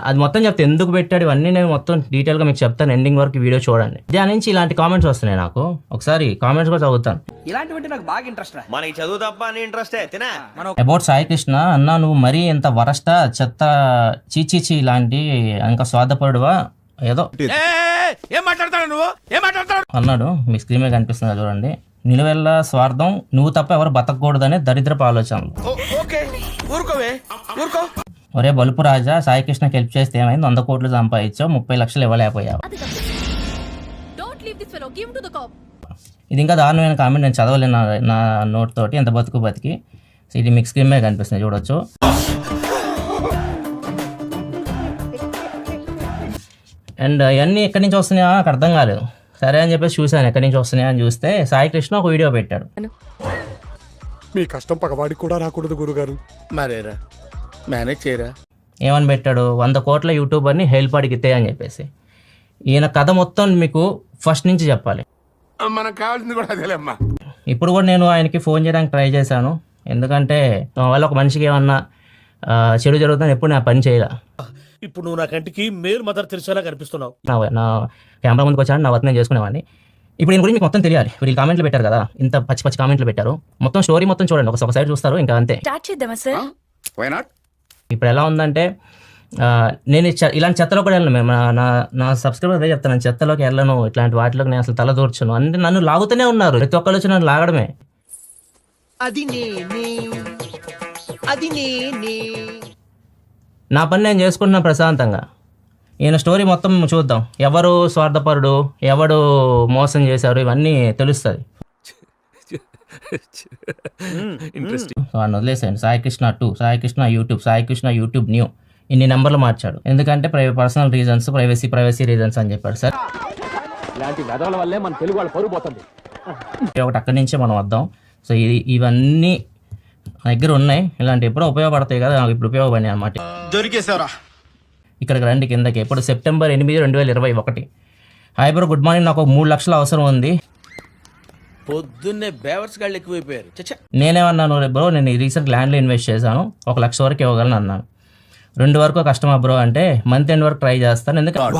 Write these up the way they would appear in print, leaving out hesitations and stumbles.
అది మొత్తం చెప్తే ఎందుకు పెట్టాడు ఇవన్నీ నేను మొత్తం డీటెయిల్గా మీకు చెప్తాను. ఎండింగ్ వరకు వీడియో చూడండి. దాని నుంచి ఇలాంటి కామెంట్స్ వస్తున్నాయి నాకు. ఒకసారి కామెంట్స్ కూడా చదువుతాను. ఇలాంటివంటే నాకు బాగా ఇంట్రెస్ట్. మనకి చదువు తప్ప అని ఇంట్రెస్టే తినా. అబౌట్ సాయి కృష్ణ అన్నా, నువ్వు మరీ ఎంత వరస్ట చెత్త చీచీచి ఇలాంటి ఇంకా స్వార్థపడువా ఏదో ఏం మాట్లాడతాడు నువ్వు, ఏం మాట్లాడతాడు అన్నాడు. మీ స్క్రీన్ మీద కనిపిస్తుంది చూడండి. నిలువెల్ల స్వార్థం, నువ్వు తప్ప ఎవరు బతకూడదనే దరిద్రపు ఆలోచనలు. ఒరే బలుపు రాజా, సాయి కృష్ణకి హెల్ప్ చేస్తే ఏమైంది? 100 కోట్లు సంపాదించావు, 30 లక్షలు ఇవ్వలేకపోయావు. ఇది ఇంకా దారుణమైన కామెంట్. నేను చదవలేను నా నోట్ తోటి. ఎంత బతికి సో ఇది మీకు స్క్రీన్ మీద కనిపిస్తుంది చూడొచ్చు. అండ్ ఇవన్నీ ఎక్కడి నుంచి వస్తున్నాయా నాకు అర్థం కాలేదు. సరే అని చెప్పేసి చూశాను ఎక్కడి నుంచి వస్తున్నాయా అని చూస్తే సాయి కృష్ణ ఒక వీడియో పెట్టాడు. మీ కష్టం పగవాడికి కూడా రాకూడదు గురుగారు. మరేరా మేనేజ్ చేయరా. ఏమని పెట్టాడు? 100 కోట్ల యూట్యూబర్ని హెల్ప్ అడిగితే అని చెప్పేసి. ఈయన కథ మొత్తం మీకు ఫస్ట్ నుంచి చెప్పాలి. మనకు కావాల్సింది కూడా అదేలేమ్మా. ఇప్పుడు కూడా నేను ఆయనకి ఫోన్ చేయడానికి ట్రై చేశాను. ఎందుకంటే వాళ్ళ ఒక మనిషికి ఏమన్నా చెడు జరుగుతుందని ఎప్పుడు నా పని చేయలే. ఇప్పుడు నువ్వు నా కంటికి మేలు మదర్ తెలిసేలా కనిపిస్తున్నావు. నా కెమెరా ముందుకు వచ్చాను, నా వర్క్ నేను చేసుకునేవాడిని. ఇప్పుడు దీని గురించి మీకు మొత్తం తెలియాలి. వీళ్ళు కామెంట్లు పెట్టారు కదా, ఇంత పచ్చి కామెంట్లు పెట్టారు. మొత్తం స్టోరీ మొత్తం చూడండి. ఒక సైడ్ చూస్తారు, ఇంకా అంతే. ఇప్పుడు ఎలా ఉందంటే నేను ఇలాంటి చెత్తలో కూడా వెళ్ళను. మేము నా సబ్స్క్రైబర్ అదే చెప్తాను, చెత్తలోకి వెళ్ళను, ఇట్లాంటి వాటిలోకి నేను అసలు తల దూర్చను. అంటే నన్ను లాగుతూనే ఉన్నారు. ప్రతి ఒక్కరు వచ్చి నన్ను లాగడమే. నా పని నేను చేసుకుంటున్నా ప్రశాంతంగా. ఈయన స్టోరీ మొత్తం చూద్దాం. ఎవరు స్వార్థపరుడు, ఎవడు మోసం చేశారు, ఇవన్నీ తెలుస్తుంది. వాడిని వదిలేసాయండి. Sai Krishna 2, Sai Krishna YouTube, Sai Krishna YouTube new, ఇన్ని నెంబర్లు మార్చాడు. ఎందుకంటే పర్సనల్ రీజన్స్, ప్రైవసీ రీజన్స్ అని చెప్పాడు. సార్ ఒకటి అక్కడి నుంచే మనం వద్దాం. సో ఇవన్నీ నా దగ్గర ఉన్నాయి. ఇలాంటి ఎప్పుడో ఉపయోగపడతాయి కదా, నాకు ఇప్పుడు ఉపయోగపడినాయి అనమాట. దొరికేసారా? ఇక్కడికి రండి కిందకి. ఇప్పుడు September 8, 2021. Hi bro, good morning. నాకు 3 లక్షల అవసరం ఉంది. పొద్దున్నే బేవర్స్ గాళ్ళు ఎక్కువైపోయారు. నేనేమన్నాను బ్రో, నేను రీసెంట్ ల్యాండ్లో ఇన్వెస్ట్ చేశాను, 1 లక్ష వరకు ఇవ్వగలను అన్నాను. 2 వరకు కష్టమా బ్రో అంటే మంత్ ఎండ్ వరకు ట్రై చేస్తాను. ఎందుకంటే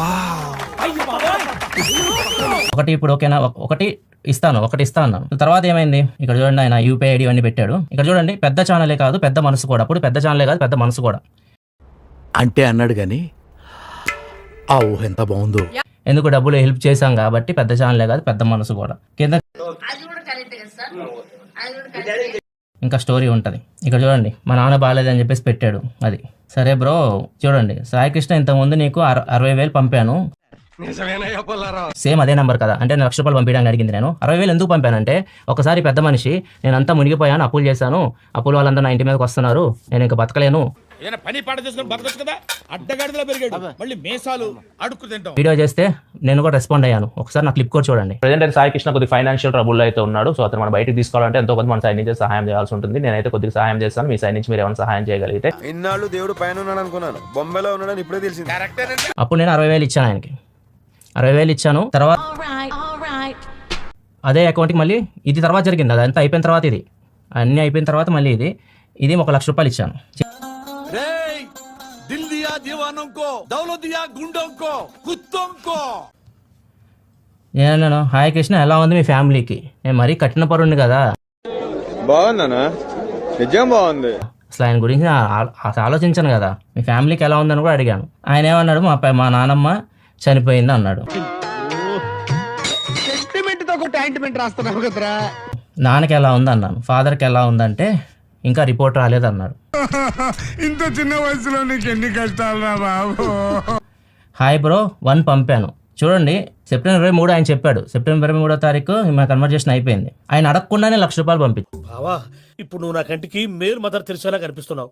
ఒకటి ఇప్పుడు ఓకేనా, ఒకటి ఇస్తాను అన్నాను. తర్వాత ఏమైంది? ఇక్కడ చూడండి, ఆయన యూపీఐ ఐడి అన్ని పెట్టాడు. ఇక్కడ చూడండి, పెద్ద ఛానలే కాదు పెద్ద మనసు కూడా. అప్పుడు పెద్ద ఛానలే కాదు పెద్ద మనసు కూడా అంటే అన్నాడు కానీ ఆ ఊహ ఎంత బాగుందో. ఎందుకు? డబ్బులు హెల్ప్ చేశాం కాబట్టి పెద్ద ఛానలే కాదు పెద్ద మనసు కూడా. కింద ఇంకా స్టోరీ ఉంటుంది. ఇక్కడ చూడండి, మా నాన్న బాగాలేదని చెప్పేసి పెట్టాడు. అది సరే బ్రో. చూడండి, సాయి కృష్ణ ఇంతకుముందు నీకు 60,000 పంపాను. సేమ్ అదే నెంబర్ కదా, అంటే 1 లక్ష రూపాయలు పంపించడానికి అడిగింది. నేను 60,000 ఎందుకు పంపానంటే, ఒకసారి పెద్ద మనిషి, నేను అంతా మునిగిపోయాను, అప్పులు చేశాను, అప్పులు వాళ్ళందరూ నా ఇంటి మీదకి వస్తున్నారు, నేను ఇంకా బతకలేను. వీడియో చేస్తే నేను కూడా రెస్పాండ్ అయ్యాను. ఒకసారి నా క్లిప్ కూడా చూడండి. ప్రెజెంట్ సాయి కృష్ణ కొద్దిగా ఫైనాన్షియల్ ట్రబుల్ అయితే ఉన్నాడు. సో అతను మనం బయటకు తీసుకోవాలంటే ఎంతో కొంత మన సైడ్ నుంచి సహాయం చేయాల్సి ఉంటుంది. నేనైతే కొద్దిగా సహాయం చేస్తాను. మీ సైడ్ నుంచి మీరు ఏమైనా సహాయం చేయగలిగితే. ఇన్నాళ్ళు దేవుడు పైన ఉన్నాడు అనుకున్నాను, బొంబాయిలో ఉన్నాడని ఇప్పుడే తెలిసింది. అప్పుడు నేను 60,000 ఇచ్చాను ఆయనకి. 60,000 ఇచ్చాను. తర్వాత అదే అకౌంట్కి మళ్ళీ ఇది తర్వాత జరిగింది. అదంతా అయిపోయిన తర్వాత, ఇది అన్నీ అయిపోయిన తర్వాత మళ్ళీ ఇది 1 లక్ష రూపాయలు ఇచ్చాను. నేను హాయ్ కృష్ణ, ఎలా ఉంది మీ ఫ్యామిలీకి? నేను మరీ కఠిన పరుణ్ణి కదా. బాగుందనా? నిజం బాగుంది. అసలు ఆయన గురించి ఆలోచించాను కదా. మీ ఫ్యామిలీకి ఎలా ఉందని కూడా అడిగాను. ఆయన ఏమన్నాడు? మా నానమ్మ చనిపోయింది అన్నాడు. నాన్నకి ఎలా ఉంది అన్నాను. ఫాదర్కి ఎలా ఉందంటే ఇంకా రిపోర్ట్ రాలేదు అన్నాడు. ఇంత చిన్న వయసులో నీకు ఎన్ని కష్టాలు రా బాబు. హాయ్ బ్రో 1 పంపాను. చూడండి, సెప్టెంబర్ 23 ఆయన చెప్పాడు. సెప్టెంబర్ 23వ తారీఖు మా కన్వర్జేషన్ అయిపోయింది. ఆయన అడగకుండానే 1 లక్ష రూపాయలు పంపించాడు. బావా, ఇప్పుడు నువ్వు నా కంటికి మేలు మదర్ తెలిసేలా కనిపిస్తున్నావు.